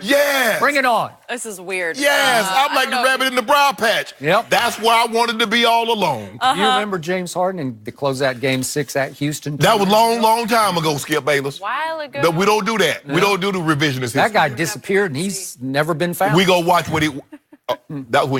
Yes. Bring it on. This is weird. Yes, I'm like the rabbit in the brown patch. Yep. That's where I wanted to be all along. Do you remember James Harden and to close out Game 6 at Houston? That was long time ago, Skip Bayless. While ago. No, we don't do that. We don't do the revisionist history. That guy disappeared and he's never been found. We go watch what he. That was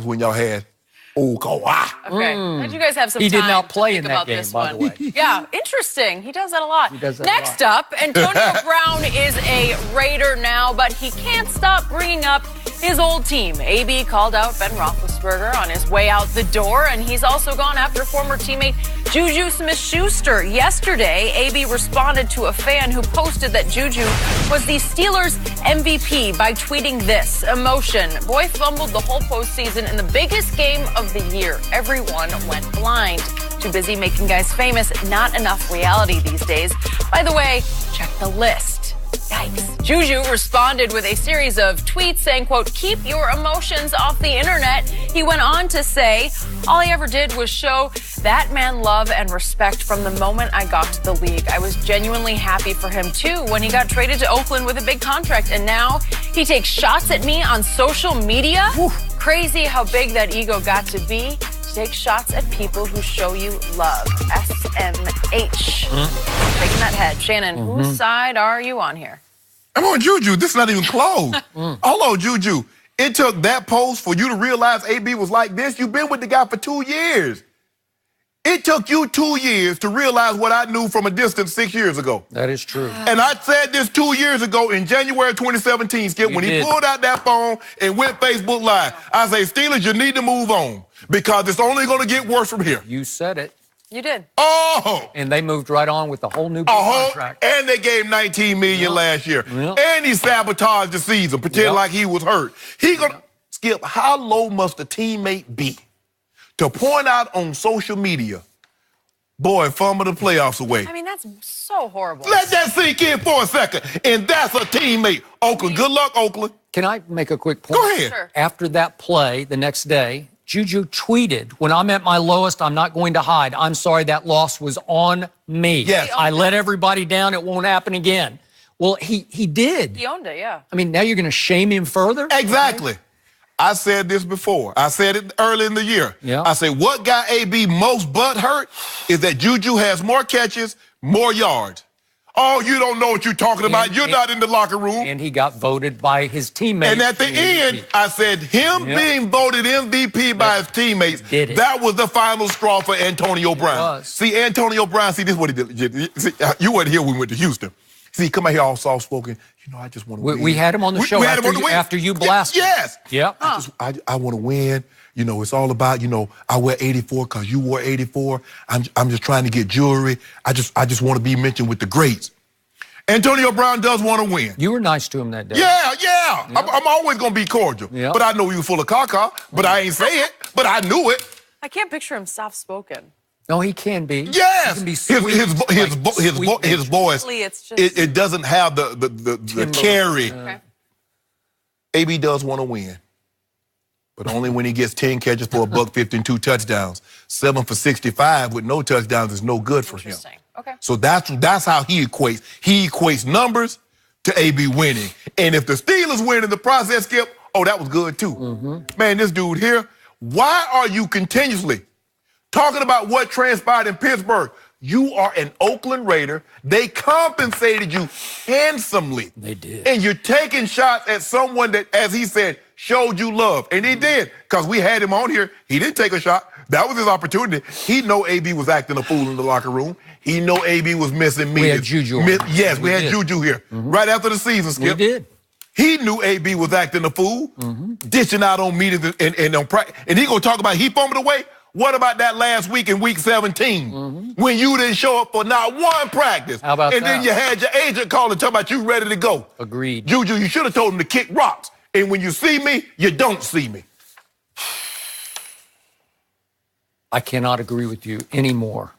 when y'all had. Oh, Kawhi. Okay. Did you guys have some He time did not play to in think that about game, this by the one? way. Yeah, interesting. He does that a lot. He does that Next a lot. up, Antonio Brown is a Raider now, but he can't stop bringing up his old team. AB called out Ben Roethlisberger on his way out the door, and he's also gone after former teammate Juju Smith-Schuster. Yesterday, AB responded to a fan who posted that Juju was the Steelers' MVP by tweeting this: emotion. Boy fumbled the whole postseason in the biggest game of the year. Everyone went blind. Too busy making guys famous. Not enough reality these days. By the way, check the list. Yikes. Juju responded with a series of tweets saying, quote, keep your emotions off the internet. He went on to say, all he ever did was show that man love and respect from the moment I got to the league. I was genuinely happy for him, too, when he got traded to Oakland with a big contract. And now he takes shots at me on social media. Oof. Crazy how big that ego got to be. Take shots at people who show you love. SMH. Shaking that head. Shannon, whose side are you on here? I'm on Juju. This is not even close. Hold on, Juju. It took that post for you to realize AB was like this. You've been with the guy for 2 years. It took you 2 years to realize what I knew from a distance 6 years ago. That is true. And I said this 2 years ago in January 2017, Skip, when he pulled out that phone and went Facebook Live. I say, Steelers, you need to move on because it's only going to get worse from here. You said it. You did. Oh! And they moved right on with the whole new contract. And they gave $19 million last year. And he sabotaged the season, pretend like he was hurt. Skip, how low must a teammate be to point out on social media, boy, fumble the playoffs away? I mean, that's so horrible. Let that sink in for a second. And that's a teammate. Oakland, good luck, Oakland. Can I make a quick point? Go ahead. Sure. After that play, the next day, Juju tweeted, when I'm at my lowest, I'm not going to hide. I'm sorry, that loss was on me. Yes. I let everybody down. It won't happen again. Well, he did. He owned it, yeah. I mean, now you're going to shame him further? Exactly. I said this before. I said it early in the year. Yeah. I said what got AB most butt hurt is that Juju has more catches, more yards. Oh, you don't know what you're talking about. You're not in the locker room. And he got voted by his teammates. And at the end, I said him being voted MVP by his teammates, that was the final straw for Antonio Brown. See, Antonio Brown, see, this is what he did. See, you weren't here when we went to Houston. See, come out here all soft-spoken. You know, I just want to win. We had him on the show after you blasted. Yes. Yeah. I want to win. You know, it's all about, you know, I wear 84 because you wore 84. I'm just trying to get jewelry. I just want to be mentioned with the greats. Antonio Brown does want to win. You were nice to him that day. Yeah. I'm always going to be cordial. Yeah. But I know he was full of caca, but I ain't say it. But I knew it. I can't picture him soft-spoken. No, he can be. Yes. He can be sweet, his voice, It's just... it doesn't have the carry. Okay. AB does want to win. But only when he gets 10 catches for $150 and 2 touchdowns. 7 for 65 with no touchdowns is no good for him. Okay. So that's how he equates. He equates numbers to AB winning. And if the Steelers win in the process, Skip, oh, that was good too. Man, this dude here, why are you continuously talking about what transpired in Pittsburgh? You are an Oakland Raider. They compensated you handsomely. They did. And you're taking shots at someone that, as he said, showed you love. And he did, because we had him on here. He didn't take a shot. That was his opportunity. He know AB was acting a fool in the locker room. He know AB was missing me. We had Juju. Yes, we had Juju here. Right after the season, Skip. We did. He knew AB was acting a fool, dishing out on meetings and on practice. And he gonna talk about he fumbled away. What about that last week in week 17 when you didn't show up for not one practice? How about and then you had your agent call and talk about you ready to go. Agreed. Juju, you should have told him to kick rocks. And when you see me, you don't see me. I cannot agree with you anymore.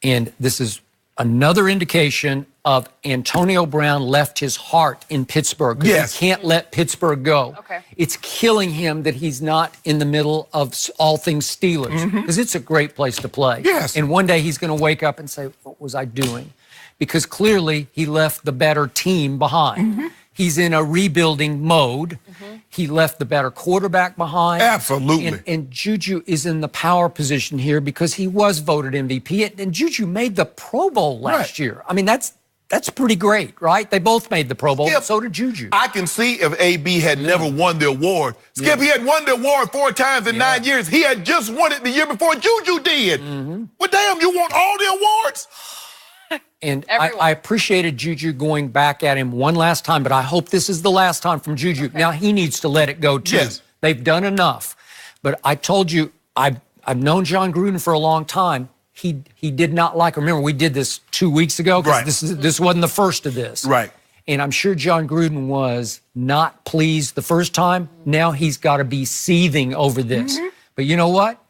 And this is another indication of Antonio Brown left his heart in Pittsburgh. Yes. He can't let Pittsburgh go. Okay. It's killing him that he's not in the middle of all things Steelers, because it's a great place to play. Yes. And one day he's going to wake up and say, what was I doing? Because clearly he left the better team behind. He's in a rebuilding mode. He left the better quarterback behind. Absolutely. And Juju is in the power position here because he was voted MVP. And Juju made the Pro Bowl last year. I mean, that's pretty great, right? They both made the Pro Bowl, but so did Juju. I can see if AB had never won the award. Skip, he had won the award 4 times in 9 years. He had just won it the year before Juju did. Well, damn, you want all the awards? And I appreciated Juju going back at him one last time, but I hope this is the last time from Juju. Okay. Now, he needs to let it go, too. Yes. They've done enough. But I told you, I've known John Gruden for a long time. He did not like, remember, we did this 2 weeks ago? Right. This wasn't the first of this. Right. And I'm sure John Gruden was not pleased the first time. Now he's got to be seething over this. But you know what?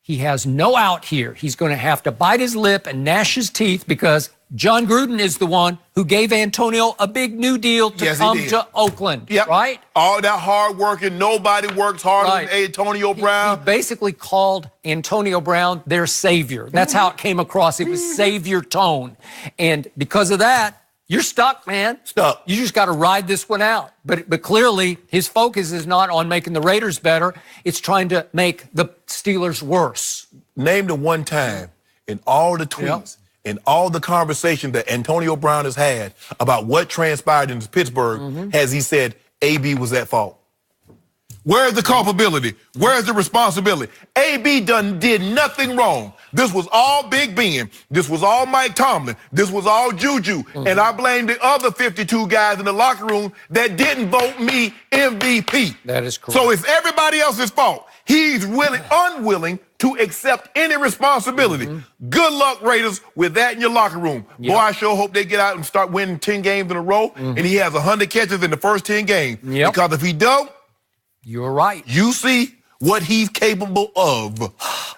He has no out here. He's going to have to bite his lip and gnash his teeth because John Gruden is the one who gave Antonio a big new deal to come to Oakland, right? All that hard working, nobody works harder than Antonio Brown. He basically called Antonio Brown their savior. That's how it came across. It was savior tone. And because of that, you're stuck, man. Stuck. You just got to ride this one out. But clearly, his focus is not on making the Raiders better. It's trying to make the Steelers worse. Name the one time in all the tweets and all the conversation that Antonio Brown has had about what transpired in Pittsburgh has he said AB was at fault. Where's the culpability? Where's the responsibility? AB did nothing wrong. This was all Big Ben. This was all Mike Tomlin. This was all Juju. And I blame the other 52 guys in the locker room that didn't vote me MVP. That is correct. So it's everybody else's fault. He's unwilling to accept any responsibility. Good luck, Raiders, with that in your locker room. Boy, I sure hope they get out and start winning 10 games in a row, and he has 100 catches in the first 10 games. Because if he don't, you're right. You see what he's capable of.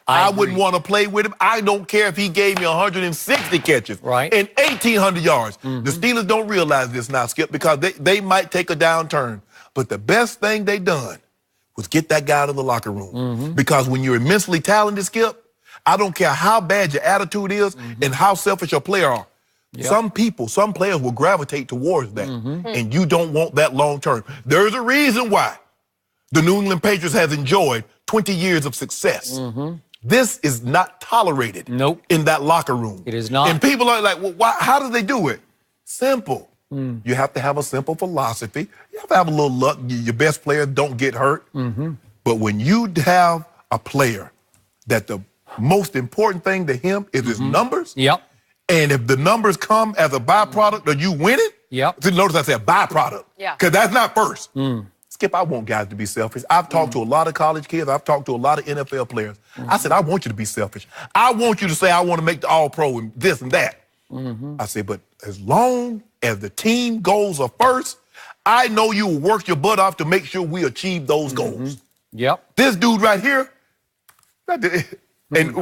I wouldn't want to play with him. I don't care if he gave me 160 catches and 1,800 yards. The Steelers don't realize this now, Skip, because they might take a downturn. But the best thing they done was get that guy out of the locker room. Because when you're immensely talented, Skip, I don't care how bad your attitude is and how selfish your player are. Some players will gravitate towards that. And you don't want that long term. There's a reason why the New England Patriots has enjoyed 20 years of success. This is not tolerated in that locker room. It is not. And people are like, well, how do they do it? Simple. You have to have a simple philosophy. You have to have a little luck. Your best players don't get hurt. But when you have a player that the most important thing to him is his numbers, and if the numbers come as a byproduct of you winning, notice I said byproduct, because that's not first. Skip, I want guys to be selfish. I've talked to a lot of college kids. I've talked to a lot of NFL players. I said, I want you to be selfish. I want you to say, I want to make the All-Pro and this and that. I said, but as long as the team goals are first, I know you will work your butt off to make sure we achieve those goals. This dude right here, and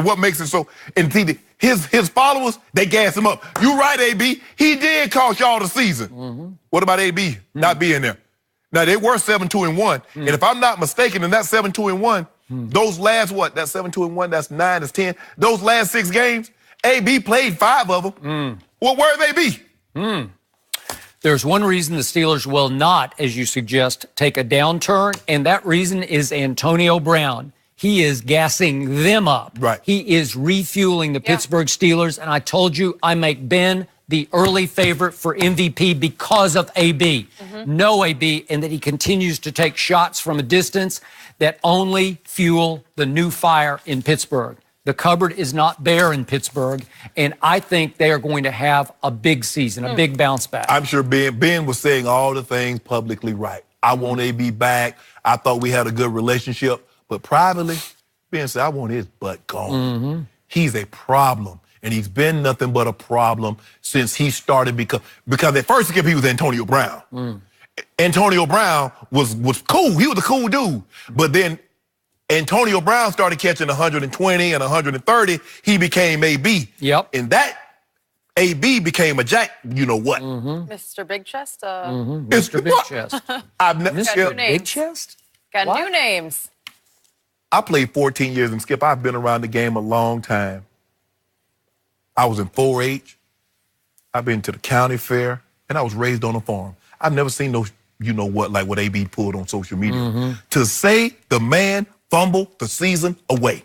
what makes it so, and see, his followers, they gas him up. You right, AB. He did cost y'all the season. What about AB not being there? Now, they were 7-2-1. And if I'm not mistaken, in that 7-2-1, those last, that 7-2-1, that's 9, that's 10, those last 6 games, AB played 5 of them. Well, where's AB? There's one reason the Steelers will not, as you suggest, take a downturn, and that reason is Antonio Brown. He is gassing them up. He is refueling the Pittsburgh Steelers, and I told you I make Ben the early favorite for MVP because of AB. No AB, and that he continues to take shots from a distance that only fuel the new fire in Pittsburgh. The cupboard is not bare in Pittsburgh, and I think they are going to have a big season, a big bounce back. I'm sure Ben was saying all the things publicly right. I want AB back. I thought we had a good relationship. But privately, Ben said, I want his butt gone. He's a problem. And he's been nothing but a problem since he started because at first he was Antonio Brown. Antonio Brown was cool. He was a cool dude. But then Antonio Brown started catching 120 and 130. He became AB. And that AB became a jack, you know what? Mr. Big Chest? Mr. Big Chest. Mr. Big Chest? Got new names. I played 14 years in Skip. I've been around the game a long time. I was in 4-H. I've been to the county fair, and I was raised on a farm. I've never seen no, you know what, like what AB pulled on social media. To say the man fumbled the season away.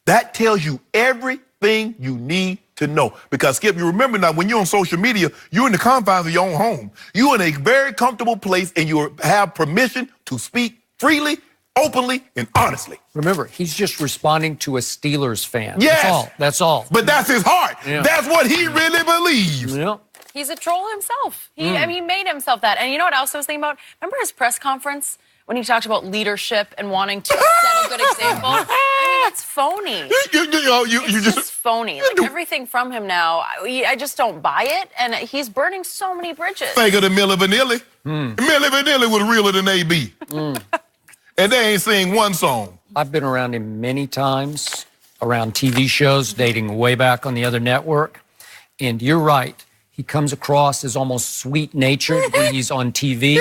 That tells you everything you need to know. Because, Skip, you remember now, when you're on social media, you're in the confines of your own home. You're in a very comfortable place, and you have permission to speak freely, openly, and honestly. Remember, he's just responding to a Steelers fan. Yes. That's all. But that's his heart. Yeah. That's what he really believes. Yeah. He's a troll himself. I mean, he made himself that. And you know what else I was thinking about? Remember his press conference when he talked about leadership and wanting to set a good example? I mean, it's phony. You just phony. Like, everything from him now, I just don't buy it. And he's burning so many bridges. Think of the Milli Vanilli. Milli Vanilli was realer than AB. And they ain't sing one song. I've been around him many times, around TV shows, dating way back on the other network. And you're right. He comes across as almost sweet-natured when he's on TV.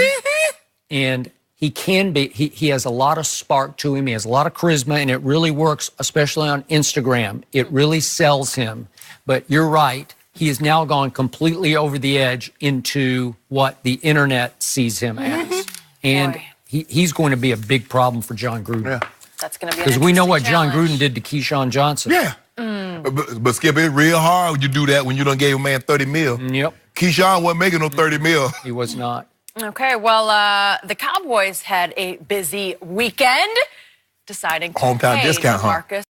And he can be, he has a lot of spark to him. He has a lot of charisma, and it really works, especially on Instagram. It really sells him. But you're right. He has now gone completely over the edge into what the internet sees him as. And he's going to be a big problem for John Gruden. Yeah. That's going to be because we know what John Gruden did to Keyshawn Johnson. Yeah. But Skip, it's real hard when you do that when you done gave a man 30 mil. Yep. Keyshawn wasn't making no 30 mil. He was not. Okay, well, the Cowboys had a busy weekend deciding to Hometown pay discount, huh? Marcus